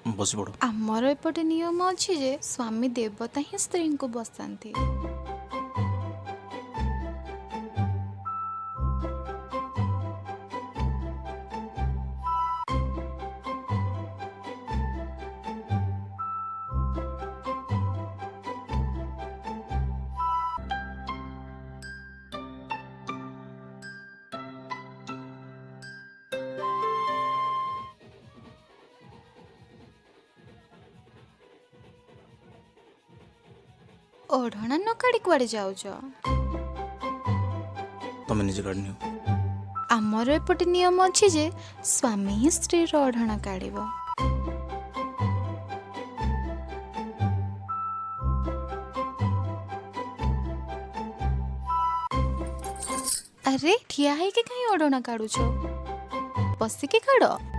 बसी पड़। आमर एपटे नियम अच्छी जे स्वामी देवता ही स्त्री को बसाती। ओढ़ना न काढ़ी कुआड़े जाऊच? तुम निजे काढ़ नियो। आमर एपटे नियम अच्छी जे स्वामी ही स्त्री ओढ़ना काढ़िब। अरे ठिया है कि कहीं ओढ़ना काढ़ुछ? बसिकी काढ़।